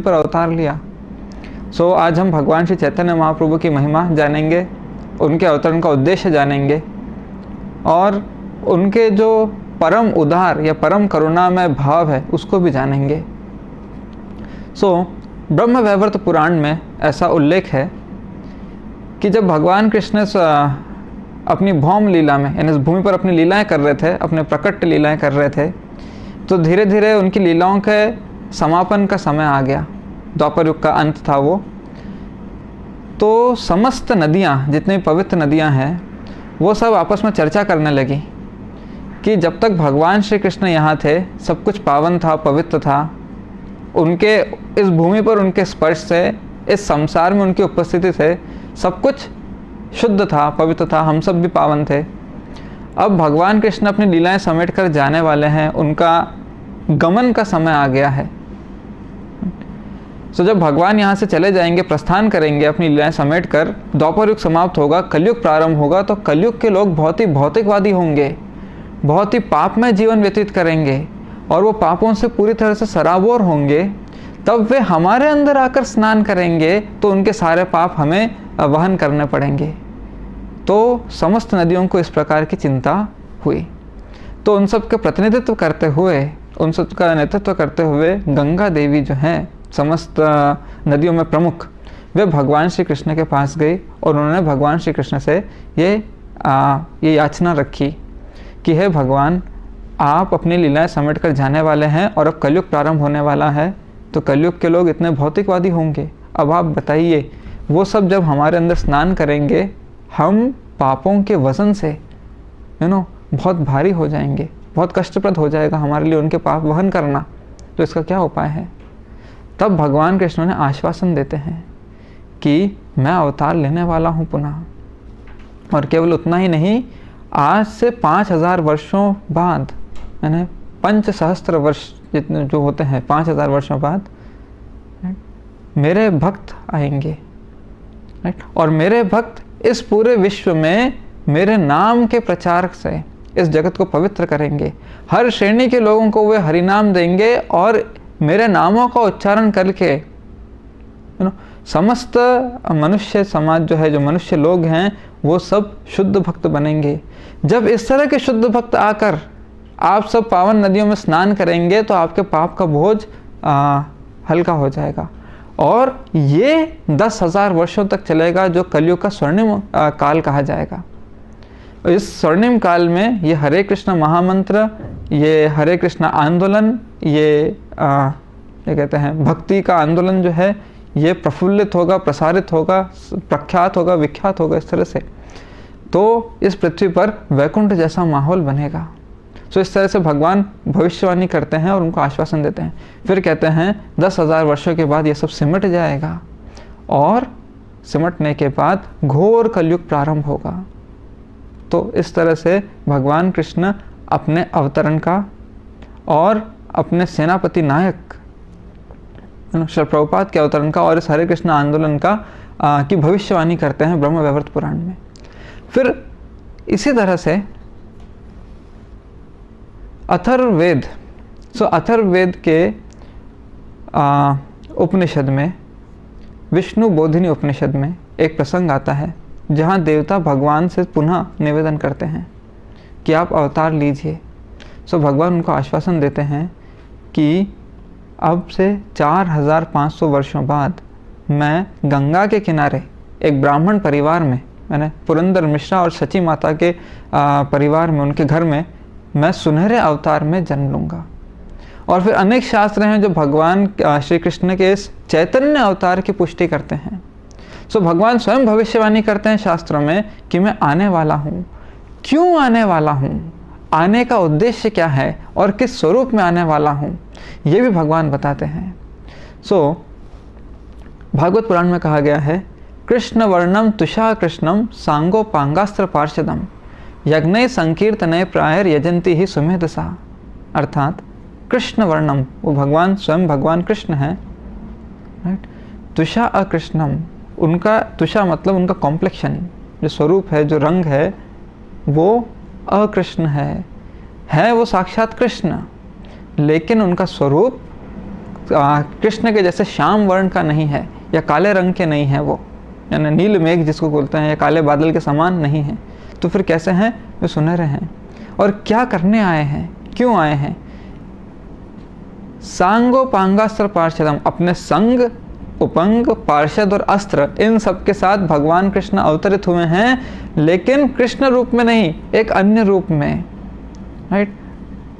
पर अवतार लिया। सो आज हम भगवान श्री चैतन्य महाप्रभु की महिमा जानेंगे, उनके अवतरण का उद्देश्य जानेंगे और उनके जो परम उदार या परम करुणामय भाव है उसको भी जानेंगे। सो ब्रह्म वैवर्त पुराण में ऐसा उल्लेख है कि जब भगवान कृष्ण अपनी भौम लीला में यानी इस भूमि पर अपनी लीलाएं कर रहे थे, अपने प्रकट लीलाएं कर रहे थे, तो धीरे धीरे उनकी लीलाओं के समापन का समय आ गया। द्वापर युग का अंत था वो। तो समस्त नदियाँ, जितनी पवित्र नदियाँ हैं, वो सब आपस में चर्चा करने लगी कि जब तक भगवान श्री कृष्ण यहाँ थे सब कुछ पावन था, पवित्र था। उनके इस भूमि पर उनके स्पर्श से, इस संसार में उनकी उपस्थिति से सब कुछ शुद्ध था, पवित्र था, हम सब भी पावन थे। अब भगवान कृष्ण अपनी लीलाएं समेट कर जाने वाले हैं, उनका गमन का समय आ गया है। तो जब भगवान यहाँ से चले जाएंगे, प्रस्थान करेंगे, अपनी लीलाएं समेट कर, द्वापर युग समाप्त होगा, कलयुग प्रारंभ होगा, तो कलयुग के लोग बहुत ही भौतिकवादी होंगे, बहुत ही पापमय जीवन व्यतीत करेंगे और वो पापों से पूरी तरह से सराबोर होंगे। तब वे हमारे अंदर आकर स्नान करेंगे तो उनके सारे पाप हमें वहन करने पड़ेंगे। तो समस्त नदियों को इस प्रकार की चिंता हुई। तो उन सब के प्रतिनिधित्व करते हुए, उन सब का नेतृत्व करते हुए गंगा देवी जो हैं समस्त नदियों में प्रमुख, वे भगवान श्री कृष्ण के पास गई और उन्होंने भगवान श्री कृष्ण से ये याचना रखी कि हे भगवान, आप अपनी लीलाएं समेट कर जाने वाले हैं और अब कलयुग प्रारंभ होने वाला है, तो कलयुग के लोग इतने भौतिकवादी होंगे। अब आप बताइए, वो सब जब हमारे अंदर स्नान करेंगे, हम पापों के वजन से बहुत भारी हो जाएंगे, बहुत कष्टप्रद हो जाएगा हमारे लिए उनके पाप वहन करना। तो इसका क्या उपाय है? तब भगवान कृष्ण ने आश्वासन देते हैं कि मैं अवतार लेने वाला हूँ पुनः, और केवल उतना ही नहीं, आज से 5000 वर्षों बाद, यानी 5,000 वर्ष जितने जो होते हैं, 5000 वर्षों बाद मेरे भक्त आएंगे, राइट। और मेरे भक्त इस पूरे विश्व में मेरे नाम के प्रचार से इस जगत को पवित्र करेंगे। हर श्रेणी के लोगों को वे हरि नाम देंगे और मेरे नामों का उच्चारण करके समस्त मनुष्य समाज जो है, जो मनुष्य लोग हैं, वो सब शुद्ध भक्त बनेंगे। जब इस तरह के शुद्ध भक्त आकर आप सब पावन नदियों में स्नान करेंगे तो आपके पाप का बोझ हल्का हो जाएगा। और ये 10,000 वर्षों तक चलेगा, जो कलयुग का स्वर्णिम काल कहा जाएगा। इस स्वर्णिम काल में ये हरे कृष्ण महामंत्र, ये हरे कृष्ण आंदोलन, ये कहते हैं भक्ति का आंदोलन जो है, ये प्रफुल्लित होगा, प्रसारित होगा, प्रख्यात होगा, विख्यात होगा इस तरह से। तो इस पृथ्वी पर वैकुंठ जैसा माहौल बनेगा। तो इस तरह से भगवान भविष्यवाणी करते हैं और उनको आश्वासन देते हैं। फिर कहते हैं 10,000 वर्षों के बाद ये सब सिमट जाएगा और सिमटने के बाद घोर कलयुग प्रारंभ होगा। तो इस तरह से भगवान कृष्ण अपने अवतरण का और अपने सेनापति नायक श्री प्रभुपाद के अवतरण का और इस हरे कृष्ण आंदोलन का की भविष्यवाणी करते हैं ब्रह्म वैवर्त पुराण में। फिर इसी तरह से अथर्ववेद, अथर्ववेद के उपनिषद में, विष्णु बोधिनी उपनिषद में एक प्रसंग आता है जहाँ देवता भगवान से पुनः निवेदन करते हैं कि आप अवतार लीजिए। भगवान उनको आश्वासन देते हैं कि अब से 4500 वर्षों बाद मैं गंगा के किनारे एक ब्राह्मण परिवार में, मैंने पुरंदर मिश्रा और सची माता के परिवार में, उनके घर में मैं सुनहरे अवतार में जन्म लूँगा। और फिर अनेक शास्त्र हैं जो भगवान श्री कृष्ण के इस चैतन्य अवतार की पुष्टि करते हैं। भगवान स्वयं भविष्यवाणी करते हैं शास्त्रों में कि मैं आने वाला हूँ। क्यों आने वाला हूँ, आने का उद्देश्य क्या है और किस स्वरूप में आने वाला हूँ, ये भी भगवान बताते हैं। भागवत पुराण में कहा गया है, कृष्ण वर्णम तुषा कृष्णम सांगो पांगास्त्र पार्षदम यज्ञ संकीर्तनय प्रायर यजंती ही सुमेधसा। अर्थात कृष्ण वर्णम, वो भगवान स्वयं भगवान कृष्ण है, राइट। तुषा अकृष्णम, उनका तुषा मतलब उनका कॉम्प्लेक्शन, जो स्वरूप है, जो रंग है, वो अकृष्ण है वो साक्षात कृष्ण, लेकिन उनका स्वरूप कृष्ण के जैसे श्याम वर्ण का नहीं है या काले रंग के नहीं है, वो यानी नील मेघ जिसको बोलते हैं या काले बादल के समान नहीं है, तो फिर कैसे हैं? वे सुनहरे हैं। और क्या करने आए हैं, क्यों आए हैं? सांगो पांगास्त्र पार्षदम, अपने संग, उपंग, पार्षद और अस्त्र, इन सब के साथ भगवान कृष्ण अवतरित हुए हैं, लेकिन कृष्ण रूप में नहीं, एक अन्य रूप में, राइट,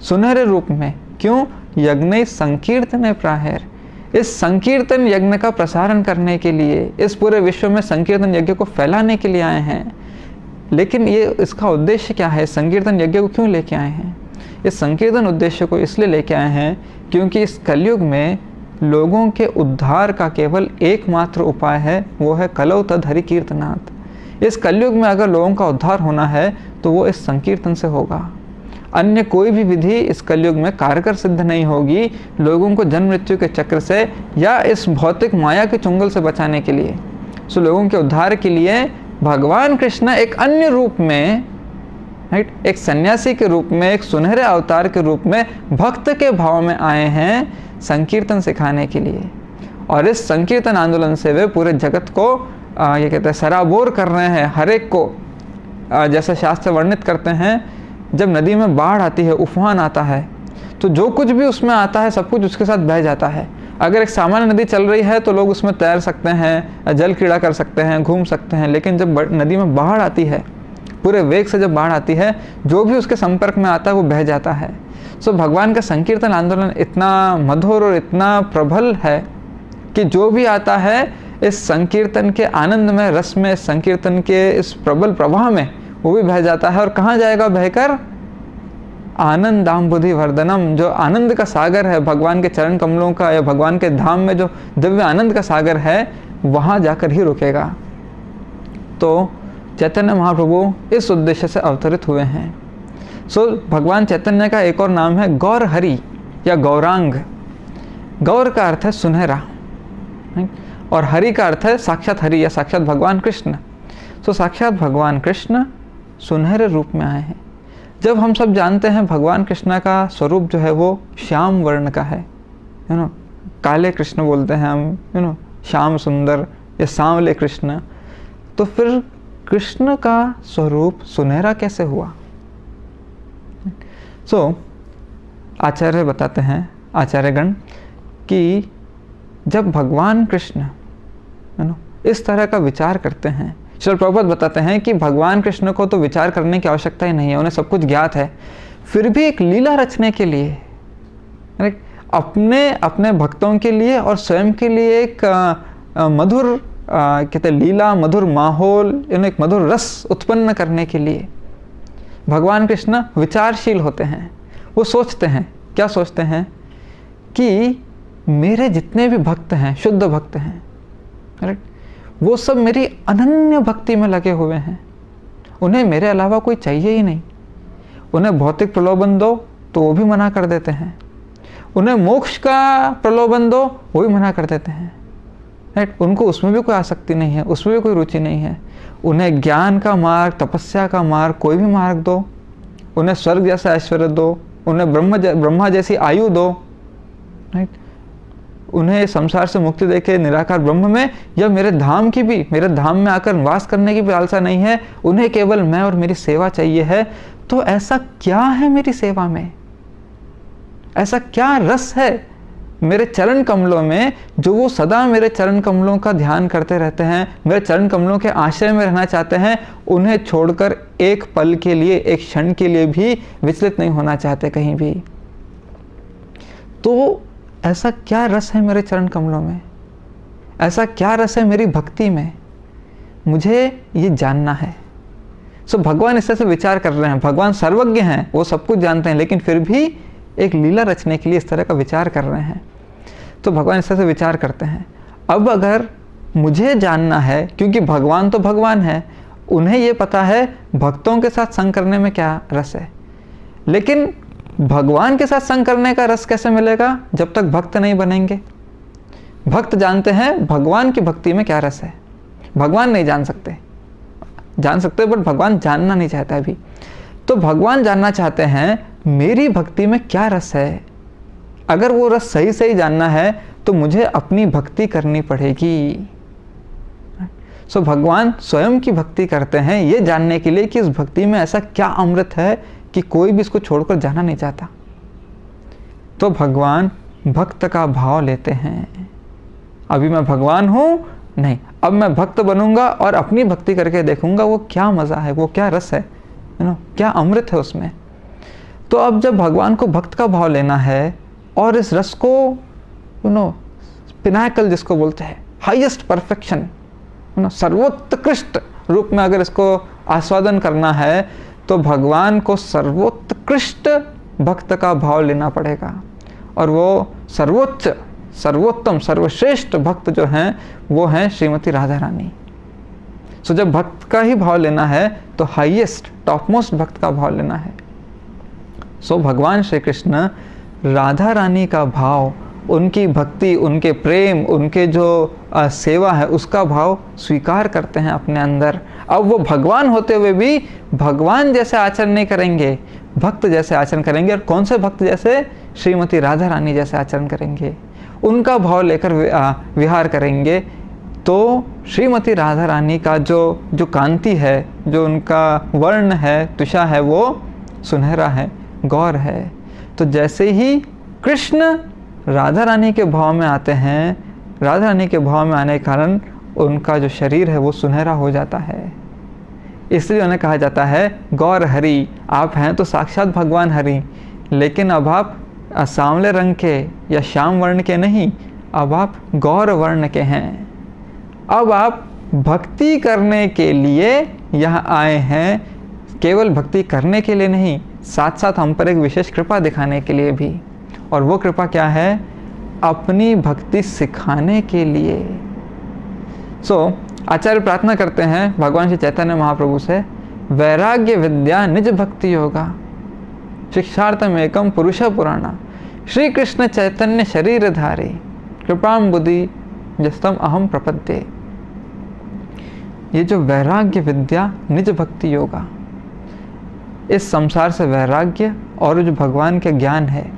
सुनहरे रूप में। क्यों? यज्ञ संकीर्तन प्राहेर, इस संकीर्तन यज्ञ का प्रसारण करने के लिए, इस पूरे विश्व में संकीर्तन यज्ञ को फैलाने के लिए आए हैं। लेकिन ये इसका उद्देश्य क्या है? संकीर्तन यज्ञ को क्यों लेके आए हैं? इस संकीर्तन उद्देश्य को इसलिए लेके आए हैं क्योंकि इस कलयुग में लोगों के उद्धार का केवल एकमात्र उपाय है, वो है कलौ तद हरि कीर्तनात्। इस कलयुग में अगर लोगों का उद्धार होना है तो वो इस संकीर्तन से होगा। अन्य कोई भी विधि इस कलयुग में कारगर सिद्ध नहीं होगी लोगों को जन्म मृत्यु के चक्र से या इस भौतिक माया के चुंगल से बचाने के लिए। सो लोगों के उद्धार के लिए भगवान कृष्ण एक अन्य रूप में, राइट, एक सन्यासी के रूप में, एक सुनहरे अवतार के रूप में भक्त के भाव में आए हैं संकीर्तन सिखाने के लिए। और इस संकीर्तन आंदोलन से वे पूरे जगत को ये कहते हैं सराबोर कर रहे हैं। हर एक को, जैसा शास्त्र वर्णित करते हैं, जब नदी में बाढ़ आती है, उफान आता है, तो जो कुछ भी उसमें आता है सब कुछ उसके साथ बह जाता है। अगर एक सामान्य नदी चल रही है तो लोग उसमें तैर सकते हैं, जल क्रीड़ा कर सकते हैं, घूम सकते हैं, लेकिन जब नदी में बाढ़ आती है, पूरे वेग से जब बाढ़ आती है, जो भी उसके संपर्क में आता है वो बह जाता है। सो भगवान का संकीर्तन आंदोलन इतना मधुर और इतना प्रबल है कि जो भी आता है इस संकीर्तन के आनंद में, रस में, संकीर्तन के इस प्रबल प्रवाह में वो भी बह जाता है। और कहाँ जाएगा बहकर? आनंदाम्बुधि वर्धनम, जो आनंद का सागर है भगवान के चरण कमलों का, या भगवान के धाम में जो दिव्य आनंद का सागर है, वहाँ जाकर ही रुकेगा। तो चैतन्य महाप्रभु इस उद्देश्य से अवतरित हुए हैं। सो भगवान चैतन्य का एक और नाम है गौर हरि या गौरांग। गौर का अर्थ है सुनहरा और हरि का अर्थ है साक्षात हरि या साक्षात भगवान कृष्ण। सो साक्षात भगवान कृष्ण सुनहरे रूप में आए हैं। जब हम सब जानते हैं भगवान कृष्ण का स्वरूप जो है वो श्याम वर्ण का है, काले कृष्ण बोलते हैं हम, श्याम सुंदर या सांवले कृष्ण, तो फिर कृष्ण का स्वरूप सुनहरा कैसे हुआ? सो आचार्य बताते हैं, आचार्यगण, कि जब भगवान कृष्ण इस तरह का विचार करते हैं, श्रील प्रभुपाद बताते हैं कि भगवान कृष्ण को तो विचार करने की आवश्यकता ही नहीं है, उन्हें सब कुछ ज्ञात है, फिर भी एक लीला रचने के लिए, अपने भक्तों के लिए और स्वयं के लिए एक मधुर कहते हैं लीला, मधुर माहौल, एक मधुर रस उत्पन्न करने के लिए भगवान कृष्ण विचारशील होते हैं। वो सोचते हैं, क्या सोचते हैं? कि मेरे जितने भी भक्त हैं, शुद्ध भक्त हैं, राइट, वो सब मेरी अनन्य भक्ति में लगे हुए हैं, उन्हें मेरे अलावा कोई चाहिए ही नहीं। उन्हें भौतिक प्रलोभन दो तो वो भी मना कर देते हैं, उन्हें मोक्ष का प्रलोभन दो वो भी मना कर देते हैं, राइट। उनको उसमें भी कोई आसक्ति नहीं है, उसमें भी कोई रुचि नहीं है। उन्हें ज्ञान का मार्ग, तपस्या का मार्ग, कोई भी मार्ग दो, उन्हें स्वर्ग जैसा ऐश्वर्य दो, उन्हें ब्रह्मा जैसी आयु दो, राइट, उन्हें संसार से मुक्ति देके निराकार ब्रह्म में या मेरे धाम की भी, मेरे धाम में आकर वास करने की भी लालसा नहीं है, उन्हें केवल मैं और मेरी सेवा चाहिए है। तो ऐसा क्या है मेरी सेवा में, ऐसा क्या रस है मेरे चरण कमलों में, जो वो सदा मेरे चरण कमलों का ध्यान करते रहते हैं, मेरे चरण कमलों के आश्रय में रहना चाहते हैं, उन्हें छोड़कर एक पल के लिए, एक क्षण के लिए भी विचलित नहीं होना चाहते कहीं भी। तो ऐसा क्या रस है मेरे चरण कमलों में, ऐसा क्या रस है मेरी भक्ति में, मुझे ये जानना है। सो भगवान इस तरह से विचार कर रहे हैं। भगवान सर्वज्ञ हैं, वो सब कुछ जानते हैं, लेकिन फिर भी एक लीला रचने के लिए इस तरह का विचार कर रहे हैं। तो भगवान इस तरह से विचार करते हैं, अब अगर मुझे जानना है, क्योंकि भगवान तो भगवान है, उन्हें ये पता है भक्तों के साथ संग करने में क्या रस है, लेकिन भगवान के साथ संग करने का रस कैसे मिलेगा जब तक भक्त नहीं बनेंगे। भक्त जानते हैं भगवान की भक्ति में क्या रस है, भगवान नहीं जान सकते, जान सकते बट भगवान जानना नहीं चाहता अभी। तो भगवान जानना चाहते हैं मेरी भक्ति में क्या रस है। अगर वो रस सही सही जानना है तो मुझे अपनी भक्ति करनी पड़ेगी। सो भगवान स्वयं की भक्ति करते हैं ये जानने के लिए कि इस भक्ति में ऐसा क्या अमृत है कि कोई भी इसको छोड़कर जाना नहीं चाहता। तो भगवान भक्त का भाव लेते हैं। अभी मैं भगवान हूँ नहीं, अब मैं भक्त बनूंगा और अपनी भक्ति करके देखूंगा वो क्या मज़ा है, वो क्या रस है, क्या अमृत है उसमें। तो अब जब भगवान को भक्त का भाव लेना है और इस रस को पिनाकल जिसको बोलते हैं, हाईएस्ट परफेक्शन, सर्वोत्कृष्ट रूप में अगर इसको आस्वादन करना है तो भगवान को सर्वोत्कृष्ट भक्त का भाव लेना पड़ेगा। और वो सर्वोच्च, सर्वोत्तम, सर्वश्रेष्ठ भक्त जो हैं वो हैं श्रीमती राधा रानी। सो जब भक्त का ही भाव लेना है तो हाईएस्ट, टॉपमोस्ट भक्त का भाव लेना है। सो भगवान श्री कृष्ण राधा रानी का भाव, उनकी भक्ति, उनके प्रेम, उनके जो सेवा है उसका भाव स्वीकार करते हैं अपने अंदर। अब वो भगवान होते हुए भी भगवान जैसे आचरण नहीं करेंगे, भक्त जैसे आचरण करेंगे। और कौन से भक्त जैसे? श्रीमती राधा रानी जैसे आचरण करेंगे, उनका भाव लेकर विहार करेंगे। तो श्रीमती राधा रानी का जो कांति है, जो उनका वर्ण है, तुषा है, वो सुनहरा है, गौर है। तो जैसे ही कृष्ण राधा रानी के भाव में आते हैं, राधा रानी के भाव में आने के कारण उनका जो शरीर है वो सुनहरा हो जाता है। इसलिए उन्हें कहा जाता है गौर हरि। आप हैं तो साक्षात भगवान हरि, लेकिन अब आप सांवले रंग के या श्याम वर्ण के नहीं, अब आप गौर वर्ण के हैं। अब आप भक्ति करने के लिए यहाँ आए हैं, केवल भक्ति करने के लिए नहीं, साथ साथ हम पर एक विशेष कृपा दिखाने के लिए भी। और वो कृपा क्या है? अपनी भक्ति सिखाने के लिए। आचार्य प्रार्थना करते हैं भगवान श्री चैतन्य महाप्रभु से, वैराग्य विद्या निज भक्ति योगा शिक्षार्थम एकम पुरुष पुराणा श्री कृष्ण चैतन्य शरीर धारे कृपाम बुद्धि जस्तम अहम प्रपद्ये। ये जो वैराग्य विद्या निज भक्ति योगा, इस संसार से वैराग्य और जो भगवान के ज्ञान है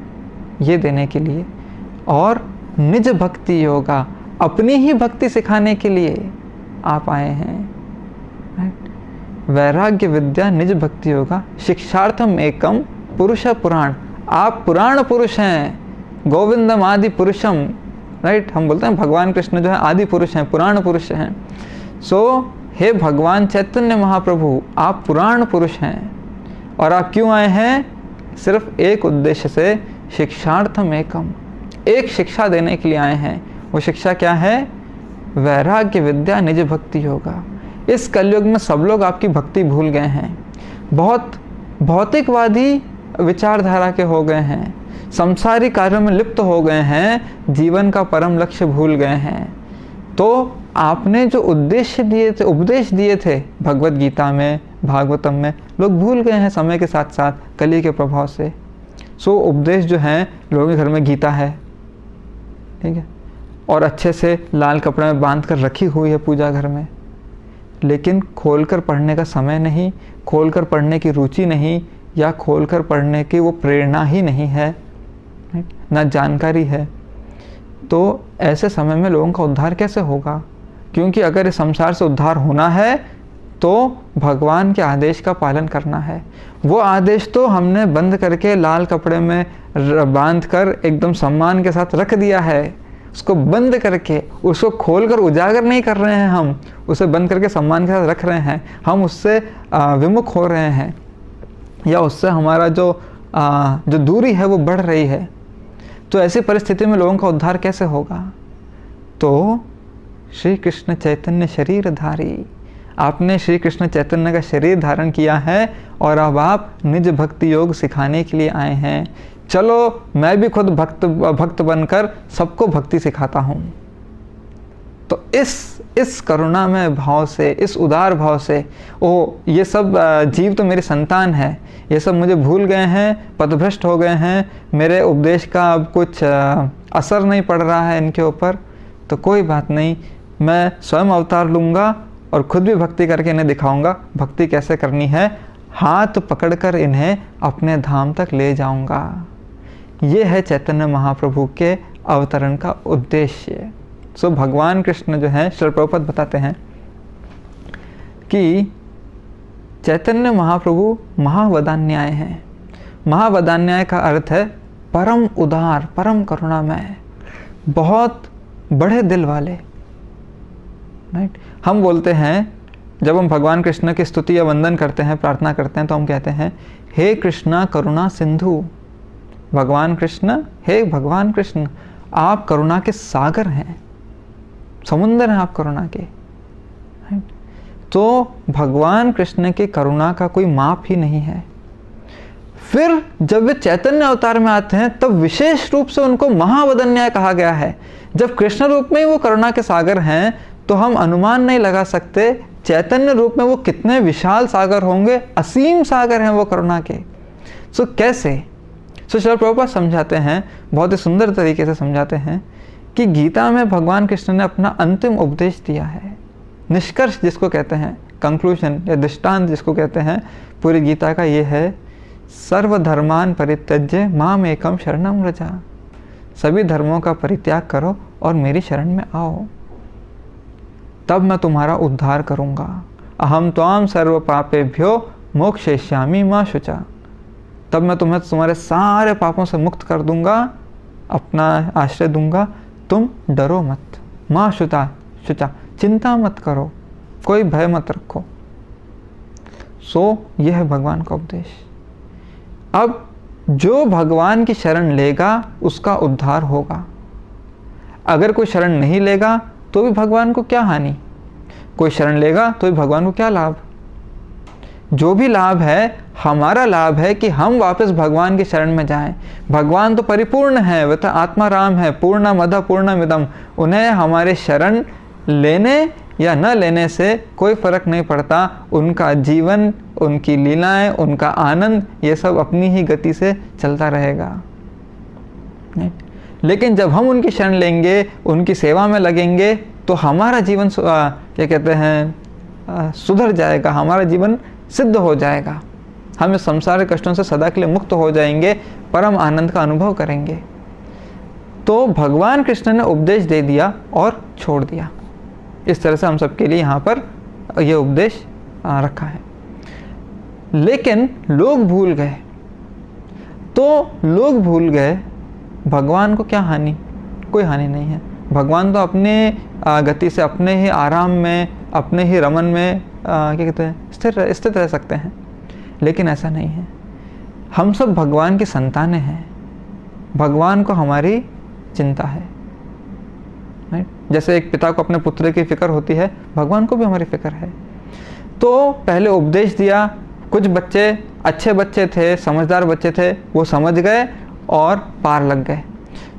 ये देने के लिए, और निज भक्ति योगा, अपनी ही भक्ति सिखाने के लिए आप आए हैं। वैराग्य विद्या निज भक्ति योगा शिक्षार्थम एकम पुरुष पुराण। आप पुराण पुरुष हैं, गोविंदम आदि पुरुषम। राइट, हम बोलते हैं भगवान कृष्ण जो है आदि पुरुष हैं, पुराण पुरुष हैं। हे भगवान चैतन्य महाप्रभु, आप पुराण पुरुष हैं। और आप क्यों आए हैं? सिर्फ एक उद्देश्य से, शिक्षार्थम एकम, एक शिक्षा देने के लिए आए हैं। वो शिक्षा क्या है? वैराग्य विद्या निज भक्ति योगा। इस कलयुग में सब लोग आपकी भक्ति भूल गए हैं, बहुत भौतिकवादी विचारधारा के हो गए हैं, संसारी कार्यों में लिप्त हो गए हैं, जीवन का परम लक्ष्य भूल गए हैं। तो आपने जो उद्देश्य दिए थे, उपदेश दिए थे भगवत गीता में, भागवतम में, लोग भूल गए हैं समय के साथ साथ कली के प्रभाव से। उपदेश जो हैं, लोगों के घर में गीता है, ठीक है, और अच्छे से लाल कपड़े में बांध कर रखी हुई है पूजा घर में, लेकिन खोलकर पढ़ने का समय नहीं, खोलकर पढ़ने की रुचि नहीं, या खोलकर पढ़ने की वो प्रेरणा ही नहीं है, ना जानकारी है। तो ऐसे समय में लोगों का उद्धार कैसे होगा? क्योंकि अगर इस संसार से उद्धार होना है तो भगवान के आदेश का पालन करना है। वो आदेश तो हमने बंद करके लाल कपड़े में बांध कर एकदम सम्मान के साथ रख दिया है। उसको बंद करके, उसको खोलकर उजागर नहीं कर रहे हैं, हम उसे बंद करके सम्मान के साथ रख रहे हैं, हम उससे विमुख हो रहे हैं, या उससे हमारा जो दूरी है वो बढ़ रही है। तो ऐसी परिस्थिति में लोगों का उद्धार कैसे होगा? तो श्री कृष्ण चैतन्य शरीरधारी, आपने श्री कृष्ण चैतन्य का शरीर धारण किया है और अब आप निज भक्ति योग सिखाने के लिए आए हैं। चलो मैं भी खुद भक्त बनकर सबको भक्ति सिखाता हूँ। तो इस करुणामय भाव से, इस उदार भाव से, ये सब जीव तो मेरी संतान है, ये सब मुझे भूल गए हैं, पथभ्रष्ट हो गए हैं, मेरे उपदेश का अब कुछ असर नहीं पड़ रहा है इनके ऊपर, तो कोई बात नहीं, मैं स्वयं अवतार लूँगा और खुद भी भक्ति करके इन्हें दिखाऊंगा भक्ति कैसे करनी है, हाथ पकड़कर इन्हें अपने धाम तक ले जाऊंगा। ये है चैतन्य महाप्रभु के अवतरण का उद्देश्य। सो भगवान कृष्ण जो हैं, श्रील प्रभुपाद बताते हैं कि चैतन्य महाप्रभु महावदान्याय हैं। महावदान्याय का अर्थ है परम उदार, परम करुणामय, बहुत बड़े दिल वाले। राइट, हम बोलते हैं जब हम भगवान कृष्ण की स्तुति या वंदन करते हैं, प्रार्थना करते हैं, तो हम कहते हैं हे कृष्णा करुणा सिंधु। भगवान कृष्ण, हे भगवान कृष्ण, आप करुणा के सागर हैं, समुंदर हैं आप करुणा के। तो भगवान कृष्ण की करुणा का कोई माप ही नहीं है। फिर जब वे चैतन्य अवतार में आते हैं तब विशेष रूप से उनको महावदन्याय कहा गया है। जब कृष्ण रूप में ही वो करुणा के सागर हैं तो हम अनुमान नहीं लगा सकते चैतन्य रूप में वो कितने विशाल सागर होंगे, असीम सागर हैं वो करुणा के। सो कैसे? श्रील प्रभुपाद समझाते हैं, बहुत ही सुंदर तरीके से समझाते हैं कि गीता में भगवान कृष्ण ने अपना अंतिम उपदेश दिया है, निष्कर्ष जिसको कहते हैं, कंक्लूजन या दृष्टांत जिसको कहते हैं पूरी गीता का, ये है सर्वधर्मान परित्यज्य माम एकम शरणम व्रजा। सभी धर्मों का परित्याग करो और मेरी शरण में आओ, तब मैं तुम्हारा उद्धार करूंगा। अहम त्वाम सर्व पापेभ्यो मोक्षयिष्यामि मा शुचा। तब मैं तुम्हें तुम्हारे सारे पापों से मुक्त कर दूंगा, अपना आश्रय दूंगा, तुम डरो मत। माँ शुचा, चिंता मत करो, कोई भय मत रखो। सो यह है भगवान का उपदेश। अब जो भगवान की शरण लेगा उसका उद्धार होगा। अगर कोई शरण नहीं लेगा तो भी भगवान को क्या हानि, कोई शरण लेगा तो भी भगवान को क्या लाभ। जो भी लाभ है हमारा लाभ है कि हम वापस भगवान की शरण में जाएं। भगवान तो परिपूर्ण है, वह तो आत्मा राम है, पूर्णमदः पूर्णमिदम्। उन्हें हमारे शरण लेने या न लेने से कोई फर्क नहीं पड़ता। उनका जीवन, उनकी लीलाएं, उनका आनंद, ये सब अपनी ही गति से चलता रहेगा। लेकिन जब हम उनकी शरण लेंगे, उनकी सेवा में लगेंगे, तो हमारा जीवन क्या कहते हैं, सुधर जाएगा, हमारा जीवन सिद्ध हो जाएगा। हम इस संसार के कष्टों से सदा के लिए मुक्त हो जाएंगे, परम आनंद का अनुभव करेंगे। तो भगवान कृष्ण ने उपदेश दे दिया और छोड़ दिया। इस तरह से हम सबके लिए यहाँ पर यह उपदेश रखा है। लेकिन लोग भूल गए। तो लोग भूल गए, भगवान को क्या हानि, कोई हानि नहीं है। भगवान तो अपने गति से, अपने ही आराम में, अपने ही रमन में क्या कहते हैं, स्थित रह सकते हैं। लेकिन ऐसा नहीं है। हम सब भगवान की संतानें हैं, भगवान को हमारी चिंता है। जैसे एक पिता को अपने पुत्र की फिक्र होती है, भगवान को भी हमारी फिक्र है। तो पहले उपदेश दिया, कुछ बच्चे अच्छे बच्चे थे, समझदार बच्चे थे, वो समझ गए और पार लग गए।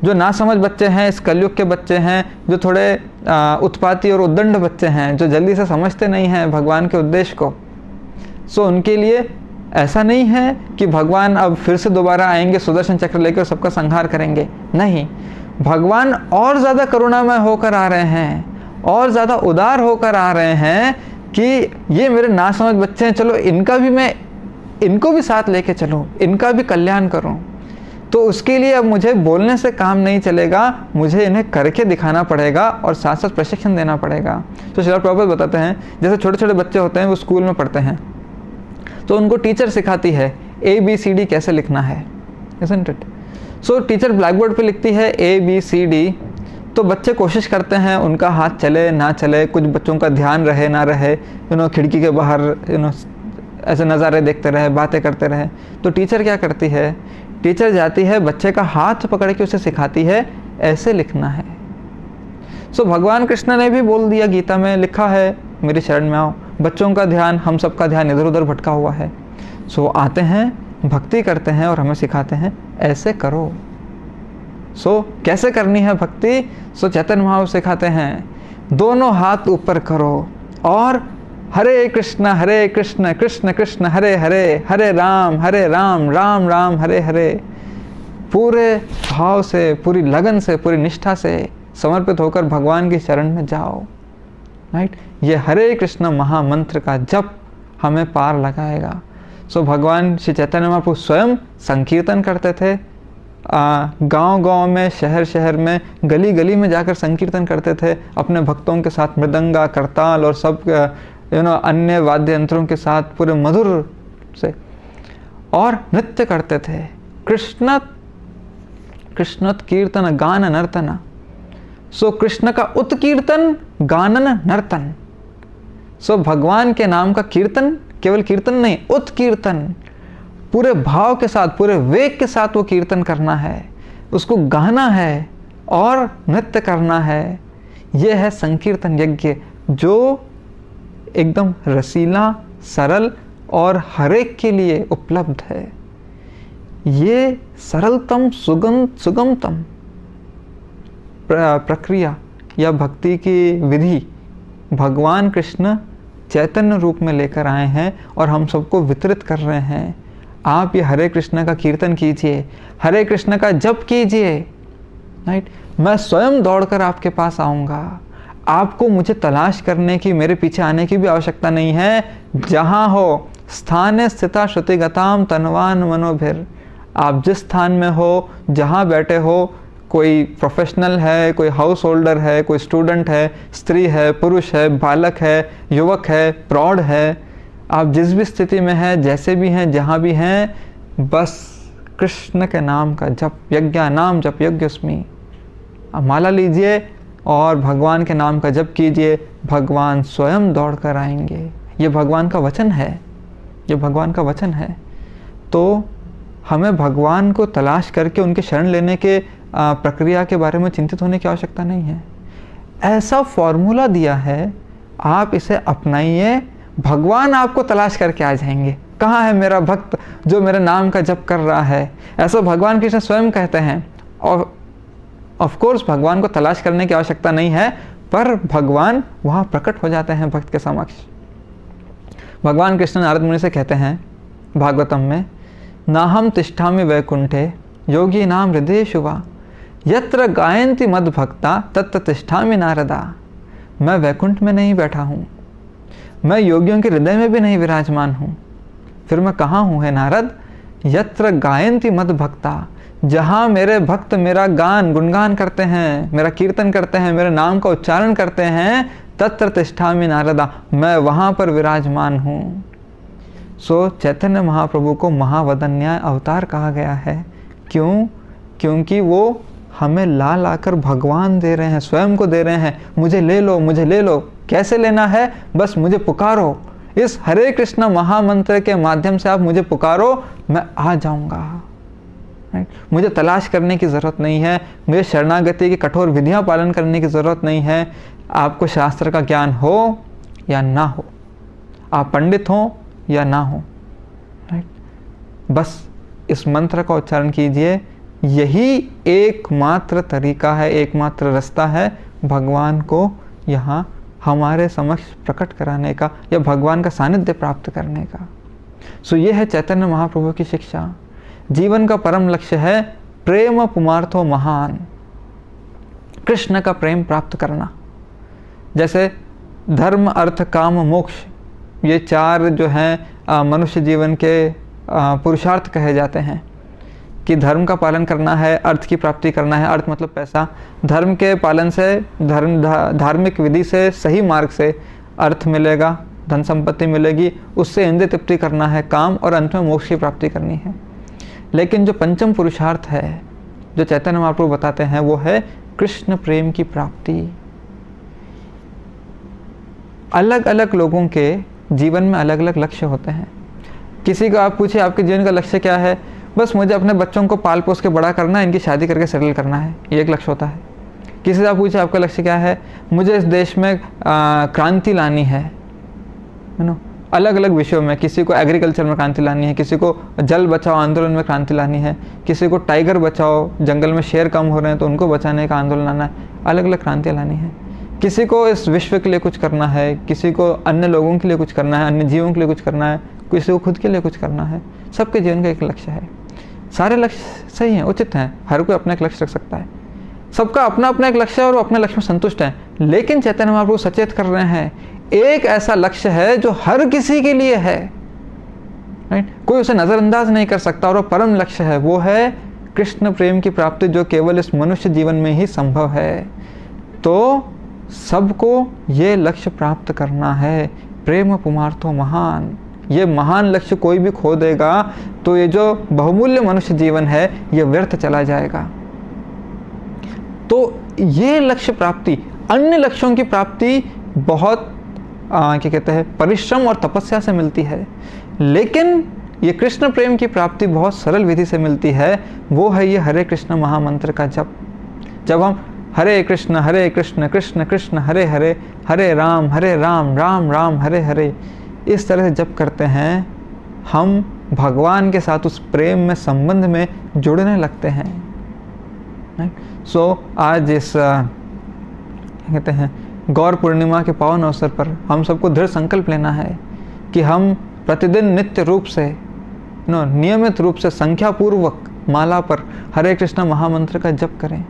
जो ना समझ बच्चे हैं, इस कलयुग के बच्चे हैं, जो थोड़े उत्पाती और उद्दंड बच्चे हैं, जो जल्दी से समझते नहीं हैं भगवान के उद्देश्य को, सो उनके लिए ऐसा नहीं है कि भगवान अब फिर से दोबारा आएंगे सुदर्शन चक्र लेकर सबका संहार करेंगे। नहीं, भगवान और ज़्यादा करुणामय होकर आ रहे हैं, और ज़्यादा उदार होकर आ रहे हैं कि ये मेरे ना समझ बच्चे हैं, चलो इनको भी साथ लेके चलो, इनका भी कल्याण करूं। तो उसके लिए अब मुझे बोलने से काम नहीं चलेगा, मुझे इन्हें करके दिखाना पड़ेगा और साथ साथ प्रशिक्षण देना पड़ेगा। तो श्रील प्रभुपाद बताते हैं, जैसे छोटे छोटे बच्चे होते हैं, वो स्कूल में पढ़ते हैं, तो उनको टीचर सिखाती है ABCD कैसे लिखना है, isn't it? So teacher black board पे लिखती है ABCD, तो बच्चे कोशिश करते हैं उनका हाथ चले ना चले, कुछ बच्चों का ध्यान रहे ना रहे, खिड़की के बाहर ऐसे नज़ारे देखते रहे, बातें करते रहे। तो टीचर क्या करती है, टीचर जाती है, बच्चे का हाथ पकड़ के उसे सिखाती है ऐसे लिखना है। सो भगवान कृष्ण ने भी बोल दिया, गीता में लिखा है मेरी शरण में आओ। बच्चों का ध्यान, हम सबका ध्यान इधर उधर भटका हुआ है। सो आते हैं, भक्ति करते हैं और हमें सिखाते हैं ऐसे करो। सो कैसे करनी है भक्ति, सो चैतन्य महाप्रभु सिखाते हैं, दोनों हाथ ऊपर करो और हरे कृष्ण कृष्ण कृष्ण हरे हरे, हरे राम राम राम हरे हरे, पूरे भाव से, पूरी लगन से, पूरी निष्ठा से समर्पित होकर भगवान की शरण में जाओ। राइट, ये हरे कृष्ण महामंत्र का जप हमें पार लगाएगा। सो भगवान श्री चैतन्य महाप्रभु स्वयं संकीर्तन करते थे, गांव-गांव में, शहर-शहर में, गली-गली में जाकर संकीर्तन करते थे अपने भक्तों के साथ, मृदंगा, करताल और सब अन्य वाद्य यंत्रों के साथ पूरे मधुर से, और नृत्य करते थे। कृष्णत कीर्तन गान नर्तन। सो कृष्ण का उत्कीर्तन, गानन, नर्तन। सो भगवान के नाम का कीर्तन, केवल कीर्तन नहीं, उत्कीर्तन, पूरे भाव के साथ, पूरे वेग के साथ वो कीर्तन करना है, उसको गाना है और नृत्य करना है। ये है संकीर्तन यज्ञ, जो एकदम रसीला, सरल और हर एक के लिए उपलब्ध है। ये सरलतम, सुगमतम प्रक्रिया या भक्ति की विधि भगवान कृष्ण चैतन्य रूप में लेकर आए हैं और हम सबको वितरित कर रहे हैं। आप ये हरे कृष्ण का कीर्तन कीजिए, हरे कृष्ण का जप कीजिए, राइट। मैं स्वयं दौड़कर आपके पास आऊँगा। आपको मुझे तलाश करने की, मेरे पीछे आने की भी आवश्यकता नहीं है। जहाँ हो, स्थाने स्थिता श्रुतिगताम तनवान मनोभिर। आप जिस स्थान में हो, जहाँ बैठे हो, कोई प्रोफेशनल है, कोई हाउस होल्डर है, कोई स्टूडेंट है, स्त्री है, पुरुष है, बालक है, युवक है, प्रौढ़ है, आप जिस भी स्थिति में हैं, जैसे भी हैं, जहाँ भी हैं, बस कृष्ण के नाम का जप, यज्ञ नाम जप यज्ञस्मि। आप माला लीजिए और भगवान के नाम का जप कीजिए, भगवान स्वयं दौड़ कर आएंगे। ये भगवान का वचन है, ये भगवान का वचन है। तो हमें भगवान को तलाश करके उनके शरण लेने के प्रक्रिया के बारे में चिंतित होने की आवश्यकता नहीं है। ऐसा फॉर्मूला दिया है, आप इसे अपनाइए, भगवान आपको तलाश करके आ जाएंगे। कहाँ है मेरा भक्त जो मेरे नाम का जप कर रहा है? ऐसा भगवान कृष्ण स्वयं कहते हैं। और ऑफ कोर्स भगवान को तलाश करने की आवश्यकता नहीं है, पर भगवान वहाँ प्रकट हो जाते हैं भक्त के समक्ष। भगवान कृष्ण नारद मुनि से कहते हैं भागवतम में, नाहम तिष्ठामि वैकुंठे योगी नाम हृदय शुवा यत्र गायन्ति मद भक्ता तत्र तिष्ठामि नारदा। मैं वैकुंठ में नहीं बैठा हूँ, मैं योगियों के हृदय में भी नहीं विराजमान हूँ। फिर मैं कहाँ हूँ हे नारद? यत्र गायन्ति मद भक्ता, जहाँ मेरे भक्त मेरा गुणगान करते हैं, मेरा कीर्तन करते हैं, मेरे नाम का उच्चारण करते हैं, तत्र तिष्ठामि नारदा, मैं वहाँ पर विराजमान हूँ। सो चैतन्य महाप्रभु को महावदन्याय अवतार कहा गया है। क्यों? क्योंकि वो हमें ला लाकर भगवान दे रहे हैं, स्वयं को दे रहे हैं। मुझे ले लो, मुझे ले लो। कैसे लेना है? बस मुझे पुकारो। इस हरे कृष्ण महामंत्र के माध्यम से आप मुझे पुकारो, मैं आ जाऊंगा। मुझे तलाश करने की ज़रूरत नहीं है, मुझे शरणागति की कठोर विधियां पालन करने की ज़रूरत नहीं है। आपको शास्त्र का ज्ञान हो या ना हो, आप पंडित हो या ना हो, राइट, बस इस मंत्र का उच्चारण कीजिए। यही एकमात्र तरीका है, एकमात्र रास्ता है भगवान को यहाँ हमारे समक्ष प्रकट कराने का या भगवान का सानिध्य प्राप्त करने का। सो ये है चैतन्य महाप्रभु की शिक्षा। जीवन का परम लक्ष्य है प्रेम पुमार्थो महान, कृष्ण का प्रेम प्राप्त करना। जैसे धर्म, अर्थ, काम, मोक्ष, ये चार जो हैं मनुष्य जीवन के पुरुषार्थ कहे जाते हैं कि धर्म का पालन करना है, अर्थ की प्राप्ति करना है। अर्थ मतलब पैसा। धर्म के पालन से, धार्मिक विधि से, सही मार्ग से अर्थ मिलेगा, धन संपत्ति मिलेगी, उससे इंद्रिय तृप्ति करना है, काम, और अंत में मोक्ष की प्राप्ति करनी है। लेकिन जो पंचम पुरुषार्थ है, जो चैतन्य महाप्रभु बताते हैं, वो है कृष्ण प्रेम की प्राप्ति। अलग अलग लोगों के जीवन में अलग अलग लक्ष्य होते हैं। किसी को आप पूछिए आपके जीवन का लक्ष्य क्या है? बस मुझे अपने बच्चों को पाल पोस के बड़ा करना है, इनकी शादी करके सेटल करना है, ये एक लक्ष्य होता है। किसी से आप पूछिए आपका लक्ष्य क्या है? मुझे इस देश में क्रांति लानी है नो, अलग अलग विषयों में। किसी को एग्रीकल्चर में क्रांति लानी है, किसी को जल बचाओ आंदोलन में क्रांति लानी है, किसी को टाइगर बचाओ, जंगल में शेर कम हो रहे हैं तो उनको बचाने का आंदोलन लाना है। अलग अलग क्रांतियाँ लानी है। किसी को इस विश्व के लिए कुछ करना है, किसी को अन्य लोगों के लिए कुछ करना है, अन्य जीवों के लिए कुछ करना है, किसी को खुद के लिए कुछ करना है। सबके जीवन का एक लक्ष्य है। सारे लक्ष्य सही हैं, उचित हैं, हर कोई अपना एक लक्ष्य रख सकता है। सबका अपना अपना एक लक्ष्य है और वो अपने लक्ष्य में संतुष्ट है। लेकिन चैतन्य महाप्रभु सचेत कर रहे हैं, एक ऐसा लक्ष्य है जो हर किसी के लिए है, राइट, कोई उसे नज़रअंदाज नहीं कर सकता, और वो परम लक्ष्य है, वो है कृष्ण प्रेम की प्राप्ति जो केवल इस मनुष्य जीवन में ही संभव है। तो सबको ये लक्ष्य प्राप्त करना है, प्रेम पुमार्थो महान। ये महान लक्ष्य कोई भी खो देगा तो ये जो बहुमूल्य मनुष्य जीवन है ये व्यर्थ चला जाएगा। तो ये लक्ष्य प्राप्ति, अन्य लक्ष्यों की प्राप्ति बहुत क्या कहते हैं, परिश्रम और तपस्या से मिलती है, लेकिन ये कृष्ण प्रेम की प्राप्ति बहुत सरल विधि से मिलती है। वो है ये हरे कृष्ण महामंत्र का जप। जब हम हरे कृष्ण कृष्ण कृष्ण हरे हरे, हरे राम राम राम हरे हरे, इस तरह से जप करते हैं, हम भगवान के साथ उस प्रेम में, संबंध में जुड़ने लगते हैं। सो आज इस कहते हैं गौर पूर्णिमा के पावन अवसर पर हम सबको दृढ़ संकल्प लेना है कि हम प्रतिदिन नित्य रूप से, नियमित रूप से संख्यापूर्वक माला पर हरे कृष्ण महामंत्र का जप करें।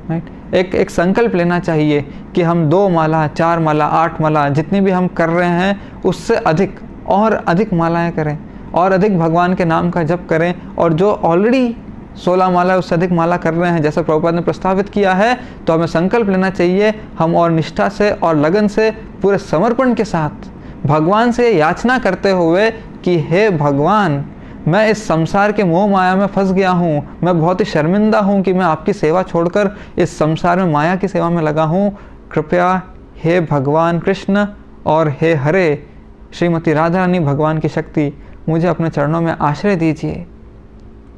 राइट, एक संकल्प लेना चाहिए कि हम 2 माला, 4 माला, 8 माला, जितनी भी हम कर रहे हैं उससे अधिक और अधिक मालाएं करें और अधिक भगवान के नाम का जप करें। और जो ऑलरेडी 16 माला उससे अधिक माला कर रहे हैं, जैसा प्रभुपाद ने प्रस्तावित किया है, तो हमें संकल्प लेना चाहिए हम और निष्ठा से और लगन से, पूरे समर्पण के साथ भगवान से याचना करते हुए कि हे भगवान, मैं इस संसार के मोह माया में फंस गया हूँ, मैं बहुत ही शर्मिंदा हूँ कि मैं आपकी सेवा छोड़कर इस संसार में माया की सेवा में लगा हूँ। कृपया हे भगवान कृष्ण और हे हरे श्रीमती राधा रानी भगवान की शक्ति, मुझे अपने चरणों में आश्रय दीजिए।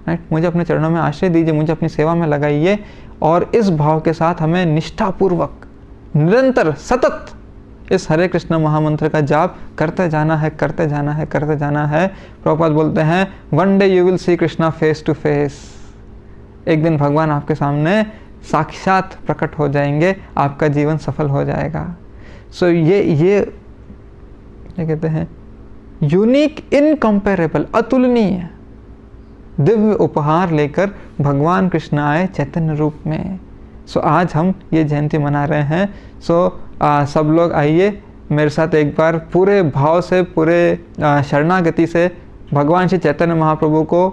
राइट, मुझे अपने चरणों में आश्रय दीजिए, मुझे अपनी सेवा में लगाइए। और इस भाव के साथ हमें निष्ठापूर्वक निरंतर सतत इस हरे कृष्ण महामंत्र का जाप करते जाना है, करते जाना है, करते जाना है। प्रभुपाद बोलते हैं, one day you will see Krishna face to face. एक दिन भगवान आपके सामने साक्षात प्रकट हो जाएंगे, आपका जीवन सफल हो जाएगा। सो ये कहते हैं यूनिक, इनकम्पेरेबल, अतुलनीय दिव्य उपहार लेकर भगवान कृष्ण आए चैतन्य रूप में। सो आज हम ये जयंती मना रहे हैं। सो सब लोग आइए मेरे साथ एक बार पूरे भाव से, पूरे शरणागति से भगवान श्री चैतन्य महाप्रभु को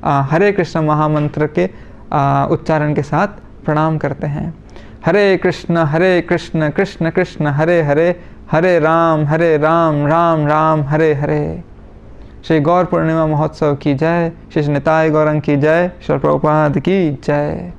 हरे कृष्ण महामंत्र के उच्चारण के साथ प्रणाम करते हैं। हरे कृष्ण कृष्ण कृष्ण हरे हरे, हरे राम राम राम हरे हरे। श्री गौर पूर्णिमा महोत्सव की जय, श्री निताय गौरंग की जय, श्री प्रभुपाद की जय।